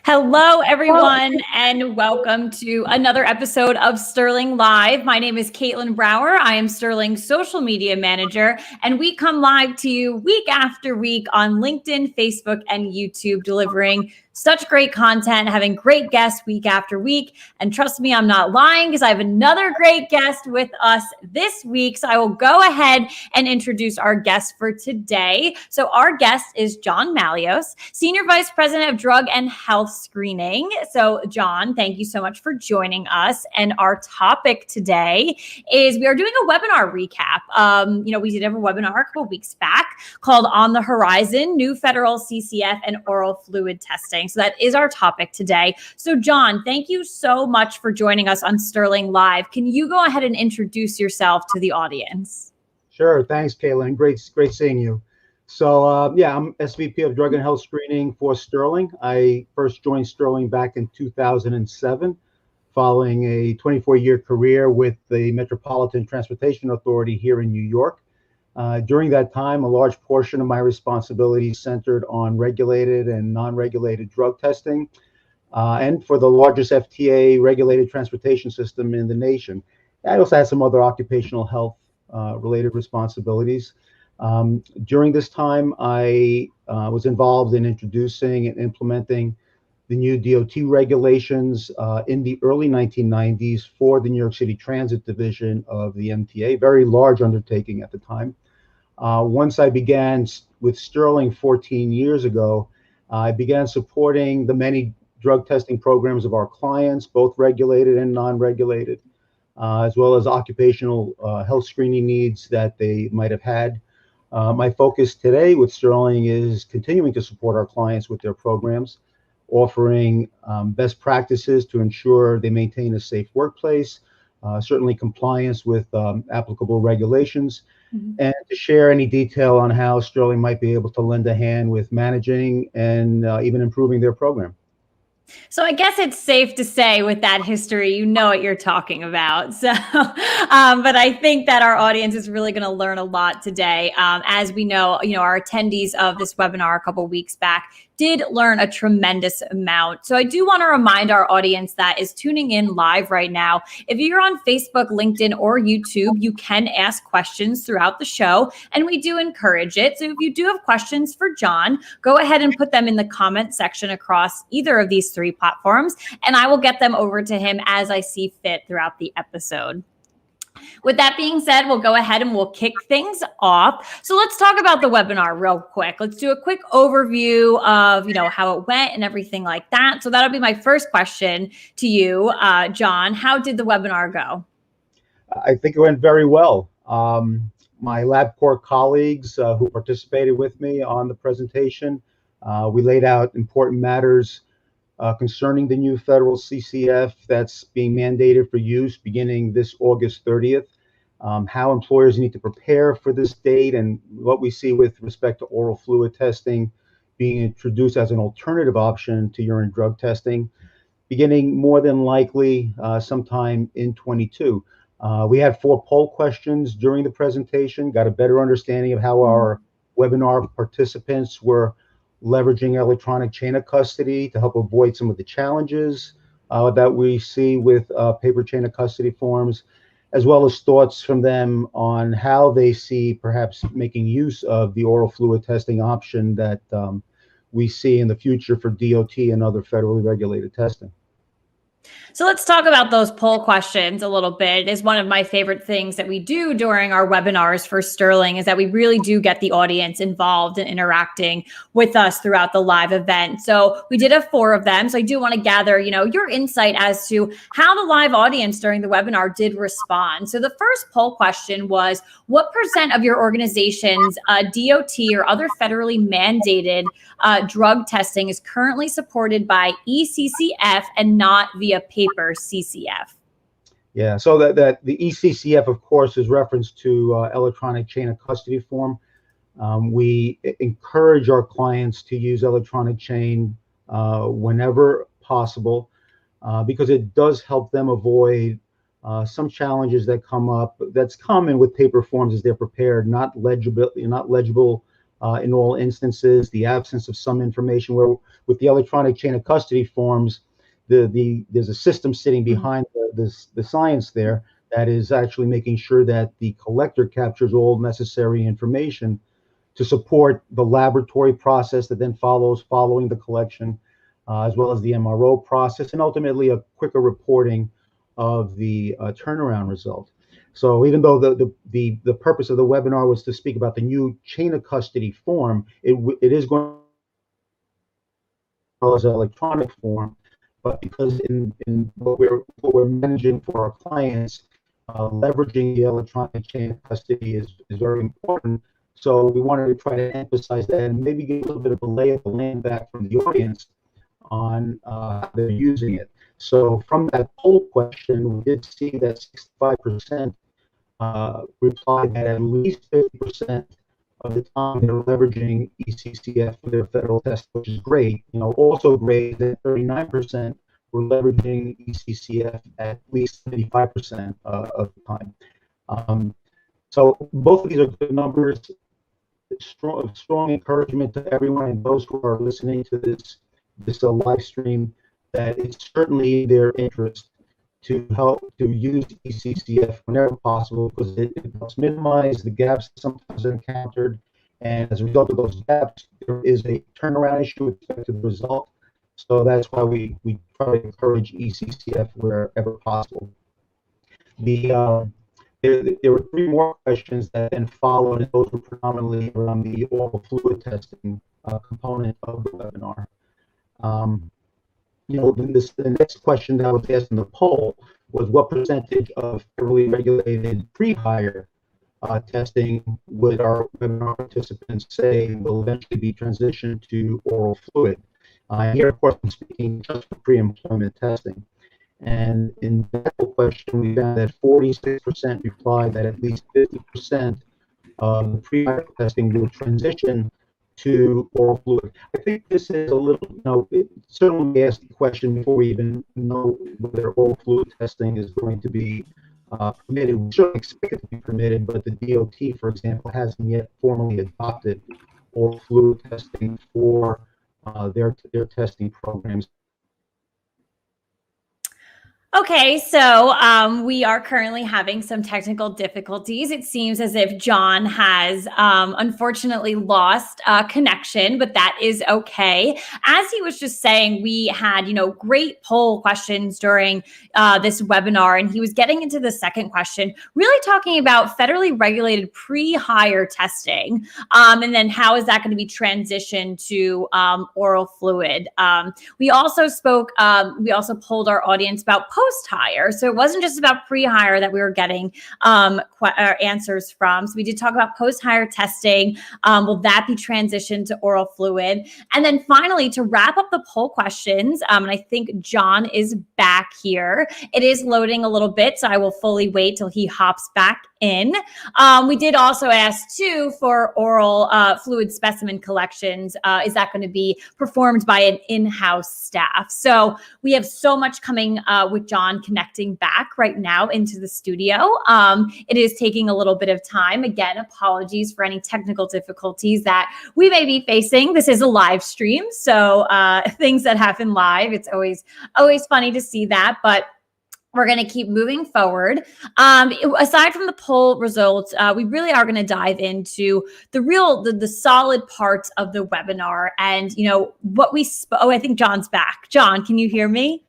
Hello, everyone, and welcome to another episode of Sterling Live. My name is Caitlin Brower. I am Sterling's social media manager, and we come live to you week after week on LinkedIn, Facebook, and YouTube, delivering such great content, having great guests week after week. And trust me, I'm not lying because I have another great guest with us this week. So I will go ahead and introduce our guest for today. So our guest is John Mallios, Senior Vice President of Drug and Health Screening. So John, thank you so much for joining us. And our topic today is we are doing a webinar recap. We did have a webinar a couple weeks back called On the Horizon, New Federal CCF and Oral Fluid Testing. So that is our topic today. So John, thank you so much for joining us on Sterling Live. Can you go ahead and introduce yourself to the audience? Sure. Thanks, Caitlin. Great seeing you. So I'm SVP of Drug and Health Screening for Sterling. I first joined Sterling back in 2007, following a 24-year career with the Metropolitan Transportation Authority here in New York. During that time, a large portion of my responsibilities centered on regulated and non-regulated drug testing, and for the largest FTA regulated transportation system in the nation. I also had some other occupational health related responsibilities. During this time, I was involved in introducing and implementing the new DOT regulations in the early 1990s for the New York City Transit Division of the MTA, very large undertaking at the time. Once I began with Sterling 14 years ago, I began supporting the many drug testing programs of our clients, both regulated and non-regulated, as well as occupational health screening needs that they might have had. My focus today with Sterling is continuing to support our clients with their programs, offering best practices to ensure they maintain a safe workplace, certainly compliance with applicable regulations, and to share any detail on how Sterling might be able to lend a hand with managing and even improving their program. So I guess it's safe to say with that history, you know what you're talking about. So, but I think that our audience is really going to learn a lot today. As we know, our attendees of this webinar a couple of weeks back did learn a tremendous amount. So I do want to remind our audience that is tuning in live right now, if you're on Facebook, LinkedIn, or YouTube, you can ask questions throughout the show, and we do encourage it. So if you do have questions for John, go ahead and put them in the comment section across either of these three platforms, and I will get them over to him as I see fit throughout the episode. With that being said, we'll go ahead and we'll kick things off. So let's talk about the webinar real quick. Let's do a quick overview of, how it went and everything like that. So that'll be my first question to you, John. How did the webinar go? I think it went very well. My LabCorp colleagues who participated with me on the presentation, we laid out important matters concerning the new federal CCF that's being mandated for use beginning this August 30th, how employers need to prepare for this date, and what we see with respect to oral fluid testing being introduced as an alternative option to urine drug testing, beginning more than likely sometime in 22. We had 4 poll questions during the presentation, got a better understanding of how our webinar participants were leveraging electronic chain of custody to help avoid some of the challenges that we see with paper chain of custody forms, as well as thoughts from them on how they see perhaps making use of the oral fluid testing option that we see in the future for DOT and other federally regulated testing. So let's talk about those poll questions a little bit. It is one of my favorite things that we do during our webinars for Sterling, is that we really do get the audience involved and interacting with us throughout the live event. So we did have 4 of them. So I do want to gather, your insight as to how the live audience during the webinar did respond. So the first poll question was, what % of your organization's DOT or other federally mandated drug testing is currently supported by eCCF and not via paper CCF? Yeah, so that the eCCF, of course, is reference to electronic chain of custody form. We encourage our clients to use electronic chain whenever possible because it does help them avoid some challenges that come up. That's common with paper forms as they're prepared, not legible in all instances, the absence of some information. Where with the electronic chain of custody forms, there's a system sitting behind the science there that is actually making sure that the collector captures all necessary information to support the laboratory process that then follows following the collection, as well as the MRO process, and ultimately a quicker reporting of the turnaround result. So even though the purpose of the webinar was to speak about the new chain of custody form, it is going as an electronic form, but because in what we're managing for our clients, leveraging the electronic chain of custody is very important. So we wanted to try to emphasize that and maybe get a little bit of a lay of the land back from the audience on how they're using it. So from that poll question, we did see that 65% replied that at least 50% of the time they're leveraging ECCF for their federal test, which is great. Also great is that 39% were leveraging ECCF at least 75% of the time. So both of these are good numbers. Strong encouragement to everyone and those who are listening to this live stream that it's certainly in their interest to help to use ECCF whenever possible, because it helps minimize the gaps that sometimes are encountered, and as a result of those gaps, there is a turnaround issue with respect to the result. So that's why we try to encourage ECCF wherever possible. There were three more questions that then followed, and those were predominantly around the oral fluid testing component of the webinar. The next question that was asked in the poll was what percentage of federally regulated pre-hire testing would our webinar participants say will eventually be transitioned to oral fluid? Here, of course, I'm speaking just for pre-employment testing. And in that question, we found that 46% replied that at least 50% of the pre-hire testing will transition to oral fluid. I think this is a little, it certainly asked the question before we even know whether oral fluid testing is going to be permitted. We certainly expect it to be permitted, but the DOT, for example, hasn't yet formally adopted oral fluid testing for their testing programs. Okay, so we are currently having some technical difficulties. It seems as if John has unfortunately lost connection, but that is okay. As he was just saying, we had, great poll questions during this webinar, and he was getting into the second question, really talking about federally regulated pre-hire testing, and then how is that going to be transitioned to oral fluid. We also polled our audience about post-hire. So it wasn't just about pre-hire that we were getting answers from. So we did talk about post-hire testing. Will that be transitioned to oral fluid? And then finally, to wrap up the poll questions, and I think John is back here. It is loading a little bit, so I will fully wait till he hops back in. We did also ask too for oral fluid specimen collections. Is that going to be performed by an in-house staff? So we have so much coming with John connecting back right now into the studio. It is taking a little bit of time. Again, apologies for any technical difficulties that we may be facing. This is a live stream, so things that happen live, it's always funny to see that, but we're going to keep moving forward. Aside from the poll results, we really are going to dive into the solid parts of the webinar and, what we I think John's back. John, can you hear me?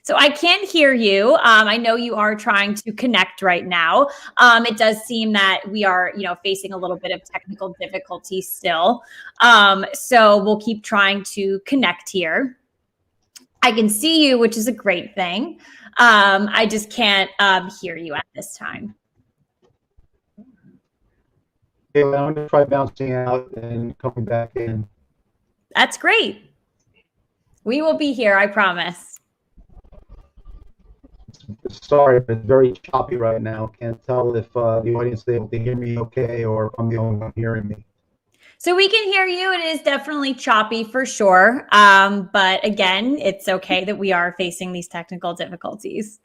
So I can't hear you. I know you are trying to connect right now. It does seem that we are, facing a little bit of technical difficulty still. So we'll keep trying to connect here. I can see you, which is a great thing. I just can't hear you at this time. Okay, well, I'm going to try bouncing out and coming back in. That's great. We will be here, I promise. Sorry, but it's very choppy right now. Can't tell if the audience is able to hear me okay or if I'm the only one hearing me. So we can hear you. It is definitely choppy for sure. But again, it's okay that we are facing these technical difficulties.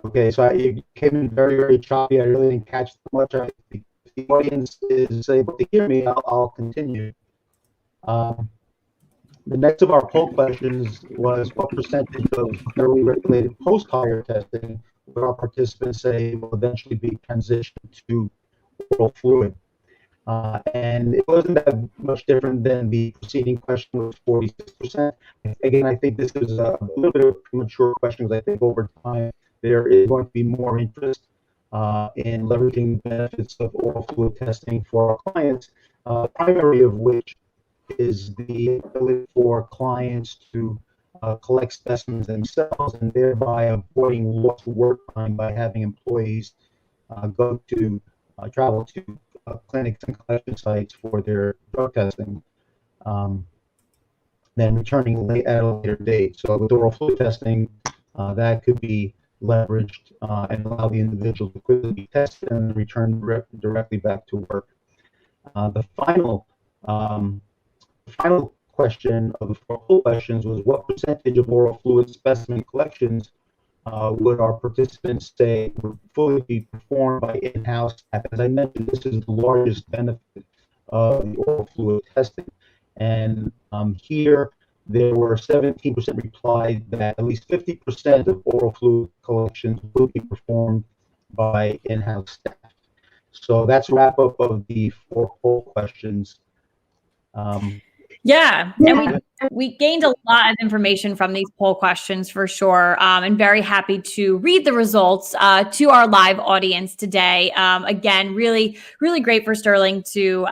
Okay, so you came in very, very choppy. I really didn't catch much. If the audience is able to hear me, I'll continue. The next of our poll questions was what percentage of federally regulated post-hire testing would our participants say will eventually be transitioned to oral fluid? And it wasn't that much different than the preceding question, was 46%. Again, I think this is a little bit of a premature question because I think over time there is going to be more interest in leveraging the benefits of oral fluid testing for our clients, primary of which is the ability for clients to collect specimens themselves and thereby avoiding lost work time by having employees travel to clinics and collection sites for their drug testing, then returning late at a later date. So with oral fluid testing, that could be leveraged and allow the individual to quickly be tested and return directly back to work. The final question of the 4 poll questions was what percentage of oral fluid specimen collections would our participants say would fully be performed by in-house staff? As I mentioned, this is the largest benefit of the oral fluid testing. And here, there were 17% replied that at least 50% of oral fluid collections will be performed by in-house staff. So that's a wrap-up of the 4 poll questions. Yeah, and we gained a lot of information from these poll questions for sure, and very happy to read the results to our live audience today. Again, really great for Sterling to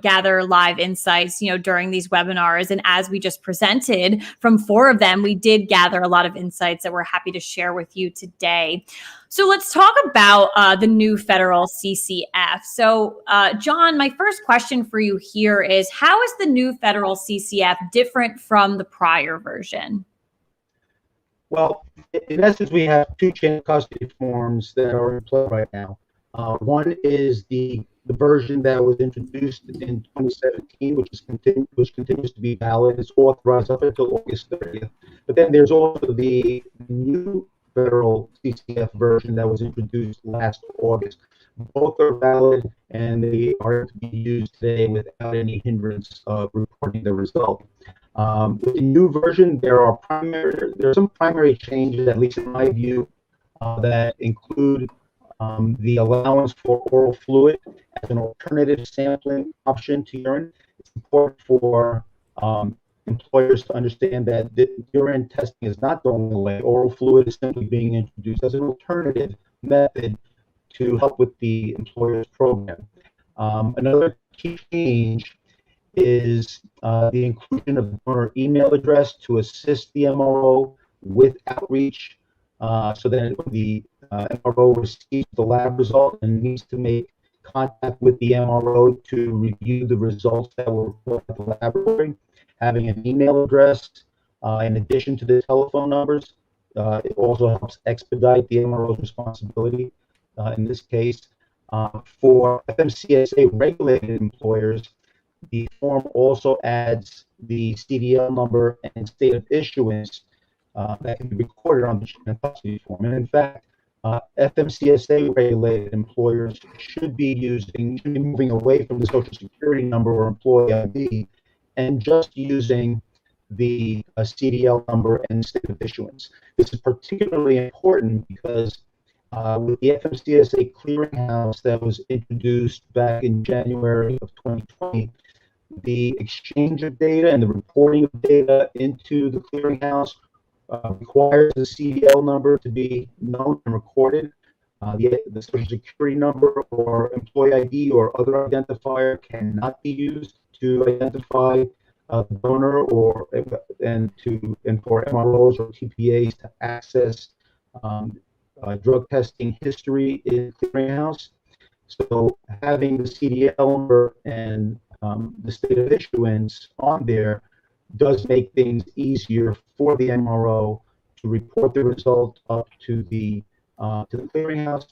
gather live insights during these webinars, and as we just presented from 4 of them, we did gather a lot of insights that we're happy to share with you today. So let's talk about the new Federal CCF. So, John, my first question for you here is, how is the new Federal CCF different from the prior version? Well, in essence, we have 2 chain of custody forms that are in play right now. One is the version that was introduced in 2017, which continues to be valid. It's authorized up until August 30th. But then there's also the new Federal CCF version that was introduced last August. Both are valid and they are to be used today without any hindrance of reporting the result. With the new version, there are some primary changes, at least in my view, that include the allowance for oral fluid as an alternative sampling option to urine. It's important for employers to understand that the urine testing is not going away. Oral fluid is simply being introduced as an alternative method to help with the employer's program. Another key change is the inclusion of donor email address to assist the MRO with outreach, so that when the MRO receives the lab result and needs to make contact with the MRO to review the results that were reported at the laboratory, having an email address in addition to the telephone numbers, it also helps expedite the MRO's responsibility. In this case, for FMCSA regulated employers, the form also adds the CDL number and state of issuance that can be recorded on the chain of custody form. And in fact, FMCSA regulated employers should be moving away from the Social Security number or employee ID and just using the CDL number and state of issuance. This is particularly important because with the FMCSA clearinghouse that was introduced back in January of 2020, the exchange of data and the reporting of data into the clearinghouse requires the CDL number to be known and recorded. The Social Security number or employee ID or other identifier cannot be used to identify the donor and for MROs or TPAs to access drug testing history in the clearinghouse. So having the CDL number and the state of issuance on there does make things easier for the MRO to report the result up to the clearinghouse.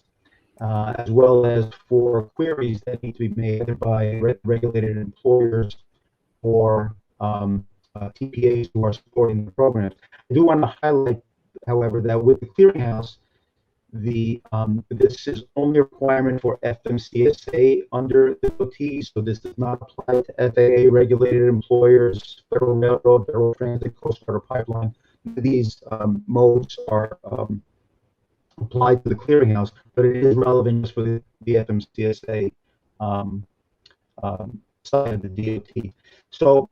as well as for queries that need to be made either by regulated employers or TPAs who are supporting the programs. I do want to highlight, however, that with the clearinghouse, this is only a requirement for FMCSA under the OT, so this does not apply to FAA regulated employers, Federal Railroad, Federal Transit, Coast Guard, or Pipeline. These modes are applied to the clearinghouse, but it is relevant just for the FMCSA side of the DOT. So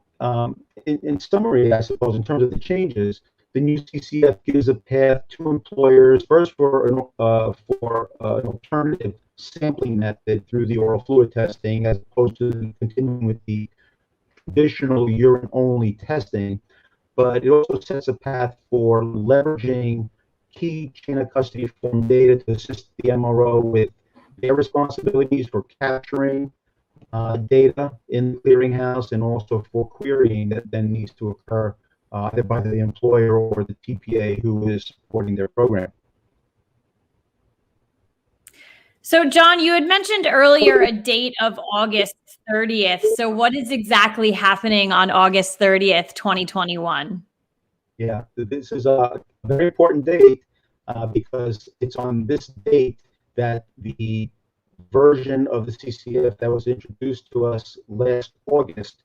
in summary, I suppose, in terms of the changes, the new CCF gives a path to employers first for an alternative sampling method through the oral fluid testing, as opposed to continuing with the traditional urine-only testing. But it also sets a path for leveraging key chain of custody form data to assist the MRO with their responsibilities for capturing data in the clearinghouse, and also for querying that then needs to occur either by the employer or the TPA who is supporting their program. So, John, you had mentioned earlier a date of August 30th. So what is exactly happening on August 30th, 2021? Yeah, this is a very important date because it's on this date that the version of the CCF that was introduced to us last August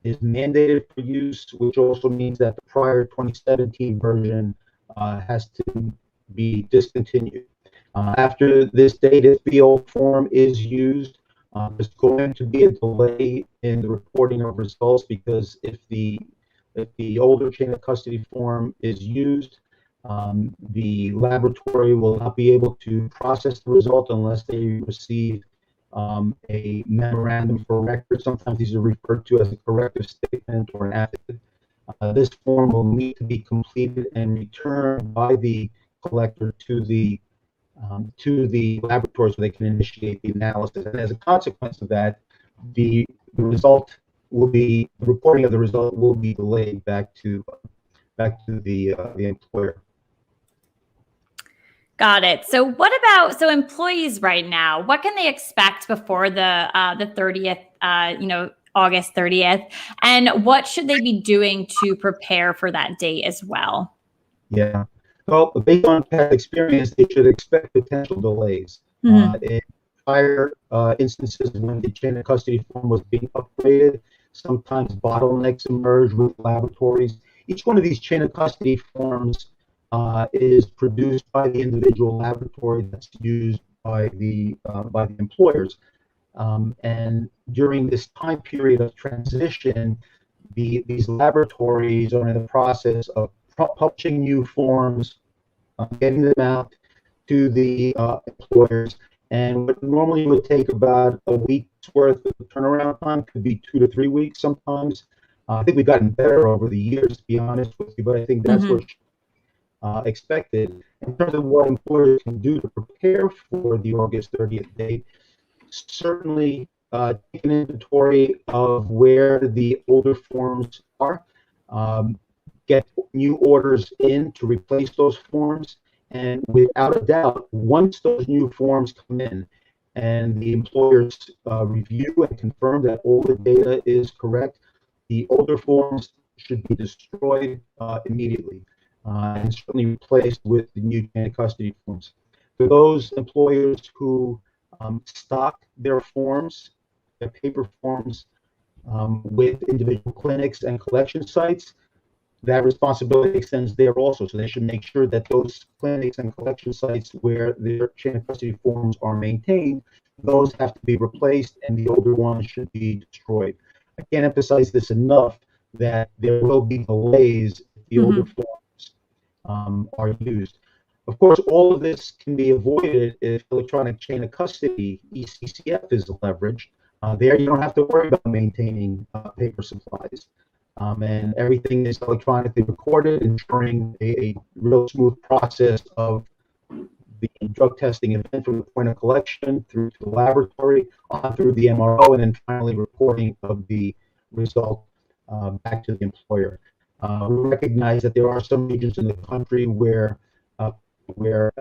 is mandated for use, which also means that the prior 2017 version has to be discontinued. After this date, if the old form is used, there's going to be a delay in the reporting of results, because if the older chain of custody form is used, the laboratory will not be able to process the result unless they receive a memorandum for record. Sometimes these are referred to as a corrective statement or an affidavit. This form will need to be completed and returned by the collector to the laboratory so they can initiate the analysis. And as a consequence of that, the reporting of the result will be delayed back to the employer. Got it. So what about employees right now? What can they expect before the 30th, August 30th, and what should they be doing to prepare for that date as well? Yeah. Well, based on past experience, they should expect potential delays. In prior instances when the chain of custody form was being upgraded, sometimes bottlenecks emerge with laboratories. Each one of these chain of custody forms is produced by the individual laboratory that's used by the employers. And during this time period of transition, these laboratories are in the process of publishing new forms, getting them out to the employers, and what normally would take about a week's worth of turnaround time could be 2 to 3 weeks sometimes. I think we've gotten better over the years, to be honest with you, but I think that's what's expected. In terms of what employers can do to prepare for the August 30th date, certainly take an inventory of where the older forms are, get new orders in to replace those forms, and without a doubt, once those new forms come in and the employers review and confirm that all the data is correct, the older forms should be destroyed immediately and certainly replaced with the new chain of custody forms. For those employers who stock their forms, their paper forms, with individual clinics and collection sites, that responsibility extends there also. So they should make sure that those clinics and collection sites where their chain of custody forms are maintained, those have to be replaced and the older ones should be destroyed. I can't emphasize this enough that there will be delays if the older forms are used. Of course, all of this can be avoided if electronic chain of custody, ECCF, is leveraged. There you don't have to worry about maintaining paper supplies. And everything is electronically recorded, ensuring a real smooth process of the drug testing event from the point of collection through to the laboratory, on through the MRO, and then finally reporting of the result back to the employer. We recognize that there are some regions in the country where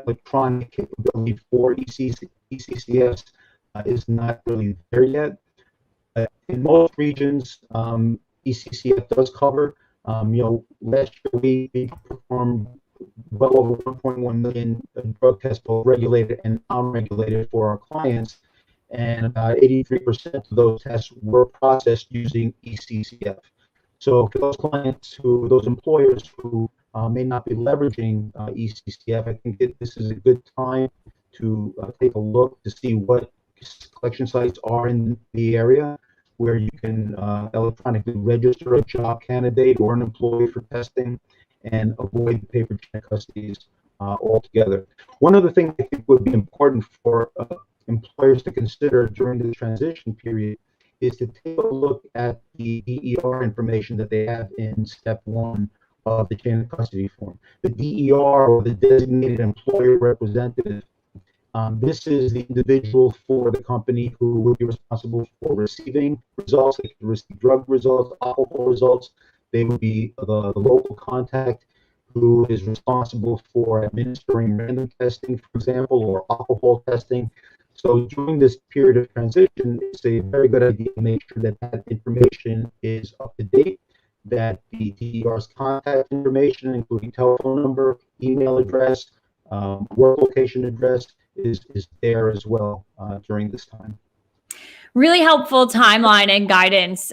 electronic capability for ECCS is not really there yet. In most regions, ECCF does cover. Last year we performed well over 1.1 million drug tests, both regulated and unregulated, for our clients, and about 83% of those tests were processed using ECCF. So for those employers who may not be leveraging ECCF, I think this is a good time to take a look to see what collection sites are in the area where you can electronically register a job candidate or an employee for testing and avoid paper check custodies altogether. One other thing I think would be important for employers to consider during the transition period is to take a look at the DER information that they have in step 1 of the chain of custody form. The DER, or the designated employer representative, this is the individual for the company who will be responsible for receiving results. They can receive drug results, alcohol results. They will be the local contact who is responsible for administering random testing, for example, or alcohol testing. So during this period of transition, it's a very good idea to make sure that that information is up to date, that the DER's contact information, including telephone number, email address, work location address, is there as well during this time. Really helpful timeline and guidance,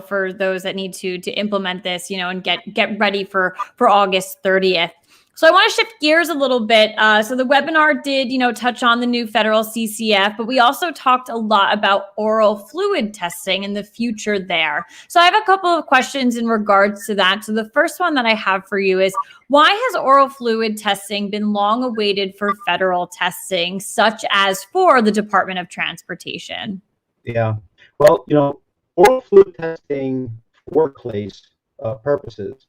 for those that need to implement this, and get ready for August 30th. So I want to shift gears a little bit. So the webinar did, touch on the new federal CCF, but we also talked a lot about oral fluid testing and the future there. So I have a couple of questions in regards to that. So the first one that I have for you is, why has oral fluid testing been long awaited for federal testing, such as for the Department of Transportation? Yeah, well, oral fluid testing for workplace purposes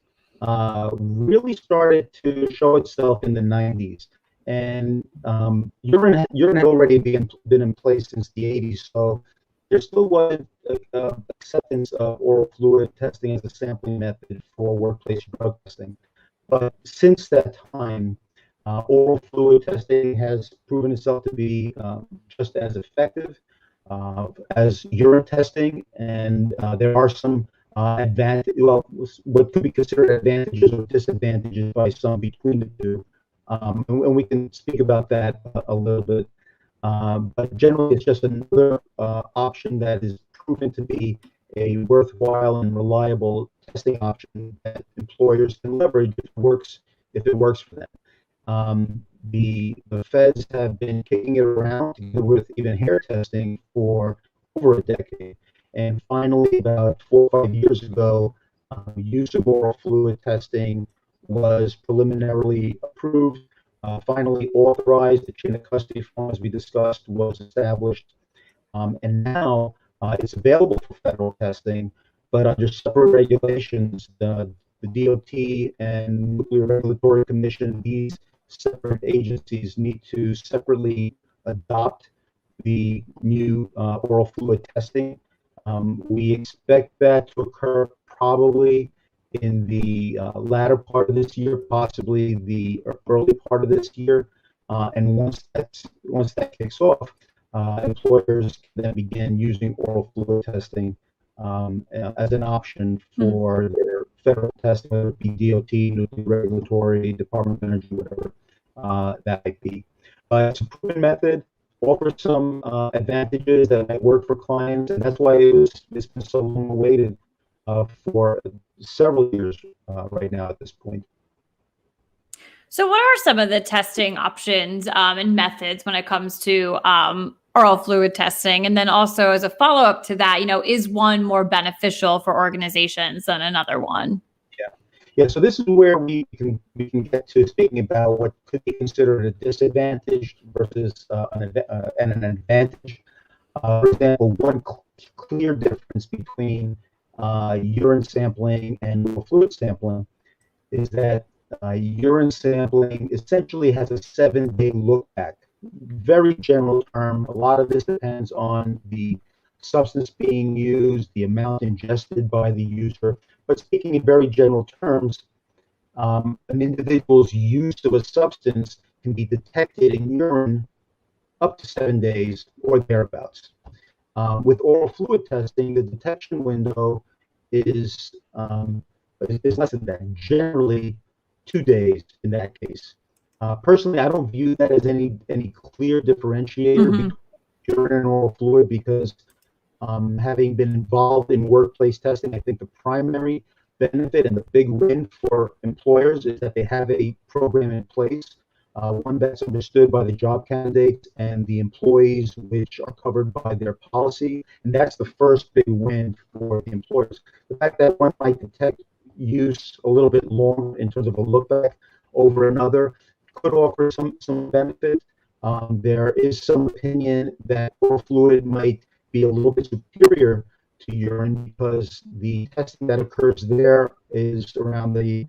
really started to show itself in the 90s, and urine had already been in place since the 80s, so there still was acceptance of oral fluid testing as a sampling method for workplace drug testing. But since that time, oral fluid testing has proven itself to be just as effective as urine testing, and there are some what could be considered advantages or disadvantages by some between the two, and we can speak about that a little bit. But generally, it's just another option that is proven to be a worthwhile and reliable testing option that employers can leverage if it works for them. The feds have been kicking it around with even hair testing for over a decade. And finally, about 4 or 5 years ago, use of oral fluid testing was preliminarily approved, finally authorized. The chain of custody form, as we discussed, was established. And now it's available for federal testing, but under separate regulations. The DOT and Nuclear Regulatory Commission, these separate agencies need to separately adopt the new oral fluid testing. We expect that to occur probably in the latter part of this year, possibly the early part of this year. And once that kicks off, employers can then begin using oral fluid testing as an option for their federal testing, whether it be DOT, Nuclear Regulatory, Department of Energy, whatever that might be. It's a proven method, offers some advantages that might work for clients, and that's why it's been so long awaited for several years right now at this point. So what are some of the testing options and methods when it comes to oral fluid testing? And then also, as a follow-up to that, is one more beneficial for organizations than another one? Yeah. So this is where we can get to speaking about what could be considered a disadvantage versus an advantage. For example, one clear difference between urine sampling and oral fluid sampling is that urine sampling essentially has a 7-day look back. Very general term. A lot of this depends on the substance being used, the amount ingested by the user. But speaking in very general terms, an individual's use of a substance can be detected in urine up to 7 days or thereabouts. With oral fluid testing, the detection window is less than that, generally 2 days in that case. Personally, I don't view that as any clear differentiator between urine and oral fluid because having been involved in workplace testing, I think the primary benefit and the big win for employers is that they have a program in place, one that's understood by the job candidates and the employees, which are covered by their policy. And that's the first big win for the employers. The fact that one might detect use a little bit longer in terms of a look back over another could offer some benefit. There is some opinion that oral fluid might be a little bit superior to urine because the testing that occurs there is around the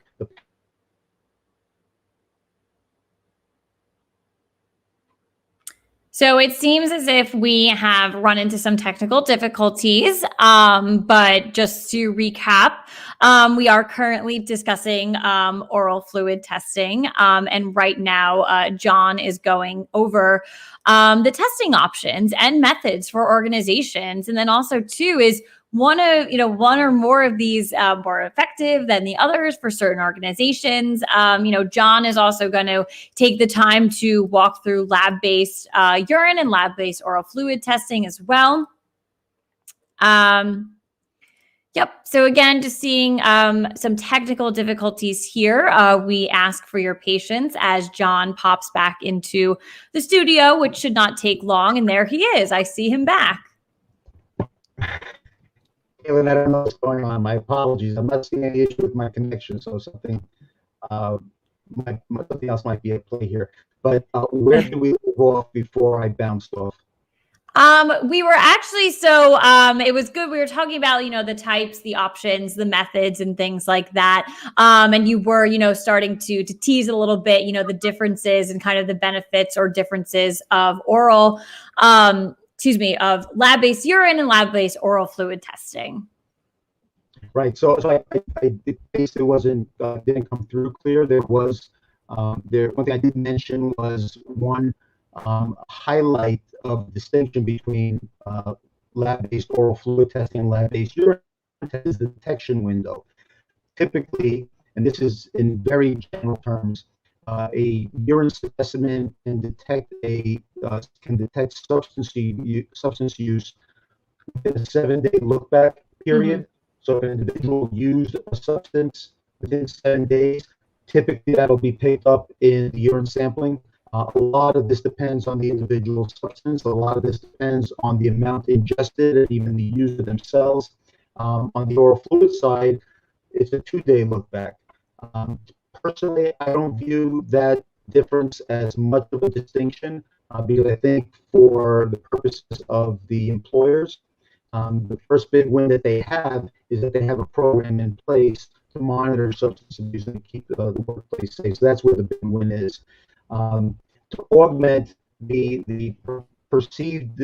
So it seems as if we have run into some technical difficulties, but just to recap, we are currently discussing oral fluid testing, and right now John is going over the testing options and methods for organizations, and then also too is one or more of these more effective than the others for certain organizations. John is also going to take the time to walk through lab-based urine and lab-based oral fluid testing as well. Yep. So again, just seeing some technical difficulties here. We ask for your patience as John pops back into the studio, which should not take long. And there he is. I see him back. Caitlin, I don't know what's going on. My apologies. I'm not seeing any issue with my connection, so something else might be at play here. But where did we leave off before I bounced off? We were actually, so it was good. We were talking about, the types, the options, the methods and things like that. And you were, starting to tease a little bit, the differences and kind of the benefits or differences of of lab-based urine and lab-based oral fluid testing. Right. So it basically didn't come through clear. There was, one thing I did mention was one highlight of distinction between lab-based oral fluid testing and lab-based urine testing is the detection window. Typically, and this is in very general terms, a urine specimen can detect substance use within a 7-day look back period. So if an individual used a substance within 7 days, typically that'll be picked up in the urine sampling. A lot of this depends on the individual substance. A lot of this depends on the amount ingested and even the user themselves. On the oral fluid side, it's a 2-day look back. Personally, I don't view that difference as much of a distinction because I think for the purposes of the employers, the first big win that they have is that they have a program in place to monitor substance abuse and keep the workplace safe. So that's where the big win is. To augment the perceived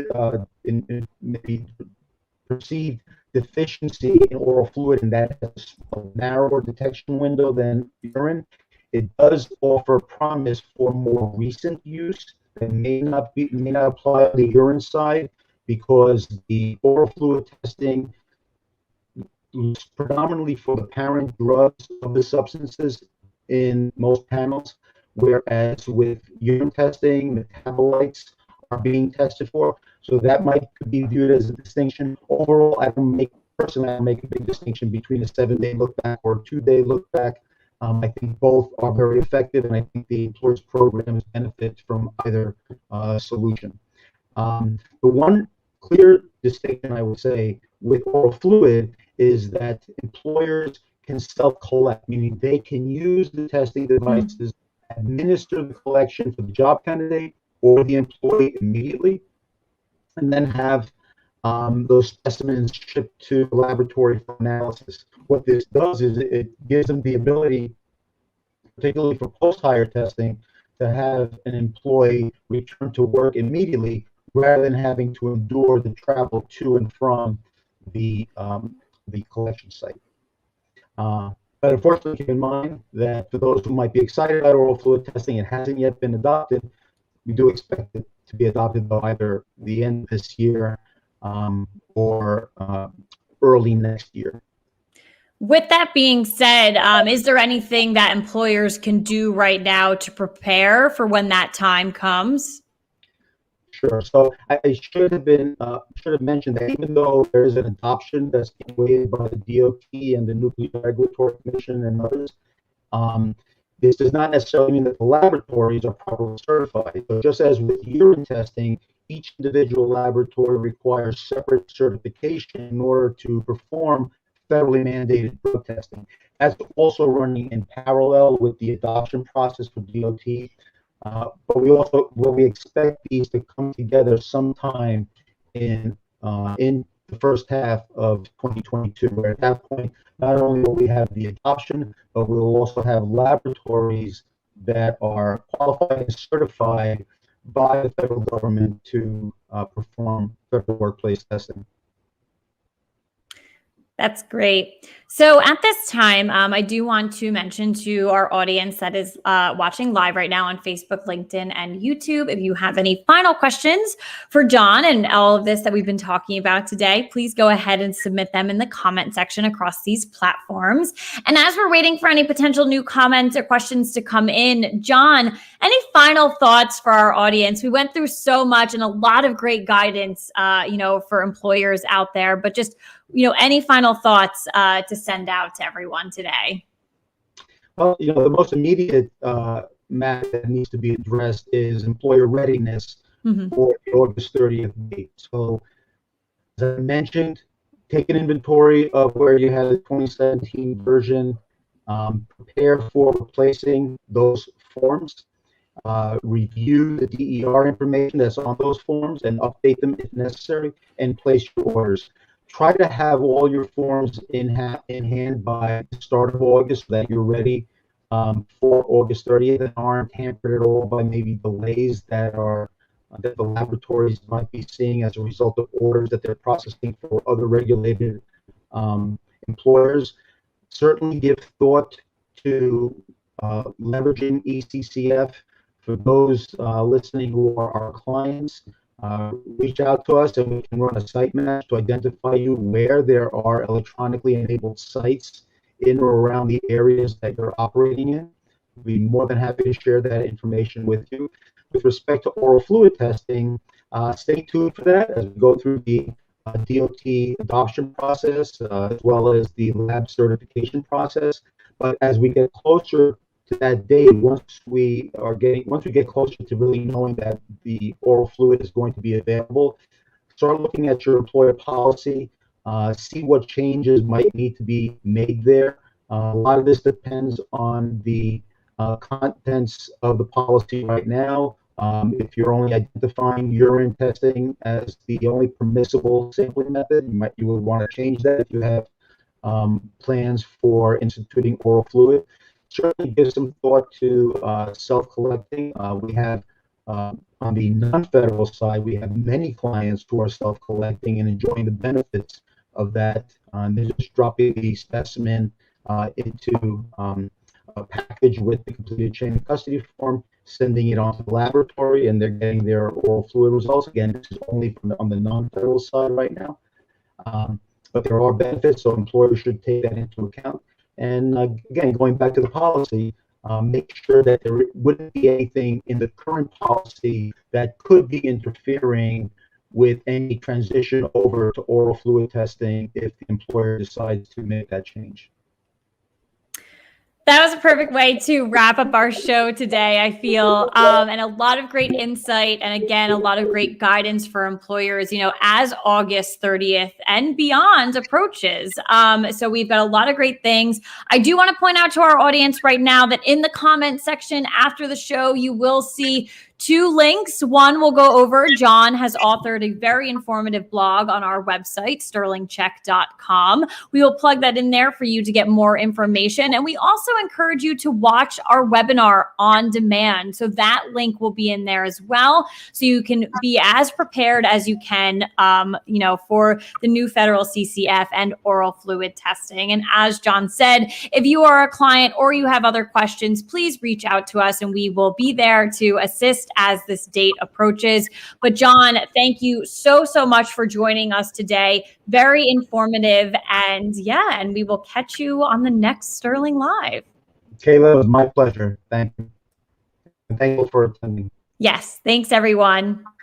perceived deficiency in oral fluid, and that has a narrower detection window than urine, it does offer promise for more recent use that may not apply on the urine side, because the oral fluid testing is predominantly for the parent drugs of the substances in most panels, whereas with urine testing, metabolites are being tested for. So that might be viewed as a distinction. Overall, I don't make a big distinction between a 7-day look back or a 2-day look back. I think both are very effective, and I think the employers' programs benefit from either solution. The one clear distinction I would say with oral fluid is that employers can self-collect, meaning they can use the testing devices, administer the collection for the job candidate or the employee immediately, and then have those specimens shipped to the laboratory for analysis. What this does is it gives them the ability, particularly for post-hire testing, to have an employee return to work immediately rather than having to endure the travel to and from the collection site. But unfortunately, keep in mind that for those who might be excited about oral fluid testing, it hasn't yet been adopted. We do expect it to be adopted by either the end of this year or early next year. With that being said, is there anything that employers can do right now to prepare for when that time comes? Sure. So I should have mentioned that even though there is an adoption that's being weighted by the DOT and the Nuclear Regulatory Commission and others, this does not necessarily mean that the laboratories are properly certified. So just as with urine testing, each individual laboratory requires separate certification in order to perform federally mandated drug testing. That's also running in parallel with the adoption process for DOT. But we expect these to come together sometime in the first half of 2022. Where at that point, not only will we have the adoption, but we will also have laboratories that are qualified and certified by the federal government to perform federal workplace testing. That's great. So at this time, I do want to mention to our audience that is watching live right now on Facebook, LinkedIn, and YouTube, if you have any final questions for John and all of this that we've been talking about today, please go ahead and submit them in the comment section across these platforms. And as we're waiting for any potential new comments or questions to come in, John, any final thoughts for our audience? We went through so much and a lot of great guidance, for employers out there, but just any final thoughts to send out to everyone today? Well, the most immediate matter that needs to be addressed is employer readiness for the August 30th date. So, as I mentioned, take an inventory of where you had the 2017 version, prepare for replacing those forms, review the DER information that's on those forms and update them if necessary, and place your orders. Try to have all your forms in hand by the start of August so that you're ready for August 30th and aren't hampered at all by maybe delays that the laboratories might be seeing as a result of orders that they're processing for other regulated employers. Certainly give thought to leveraging ECCF. For those listening who are our clients, reach out to us and we can run a site match to identify you where there are electronically enabled sites in or around the areas that you're operating in. We'll be more than happy to share that information with you. With respect to oral fluid testing, stay tuned for that as we go through the DOT adoption process as well as the lab certification process. But as we get closer to that date, once we get closer to really knowing that the oral fluid is going to be available, start looking at your employer policy, see what changes might need to be made there. A lot of this depends on the contents of the policy right now. If you're only identifying urine testing as the only permissible sampling method, you would want to change that. If you have plans for instituting oral fluid, certainly give some thought to self-collecting. We have, on the non-federal side, we have many clients who are self-collecting and enjoying the benefits of that. They're just dropping the specimen into a package with the completed chain of custody form, sending it on to the laboratory, and they're getting their oral fluid results. Again, this is only on the non-federal side right now. But there are benefits, so employers should take that into account. And again, going back to the policy, make sure that there wouldn't be anything in the current policy that could be interfering with any transition over to oral fluid testing if the employer decides to make that change. That was a perfect way to wrap up our show today, I feel, and a lot of great insight. And again, a lot of great guidance for employers, as August 30th and beyond approaches. So we've got a lot of great things. I do want to point out to our audience right now that in the comment section after the show, you will see 2 links. One will go over. John has authored a very informative blog on our website, sterlingcheck.com. We will plug that in there for you to get more information. And we also encourage you to watch our webinar on demand. So that link will be in there as well. So you can be as prepared as you can, for the new Federal CCF and oral fluid testing. And as John said, if you are a client or you have other questions, please reach out to us and we will be there to assist as this date approaches. But John, thank you so much for joining us today. Very informative. And and we will catch you on the next Sterling Live. Kayla, it was my pleasure. Thank you. And thank you for attending. Yes. Thanks, everyone.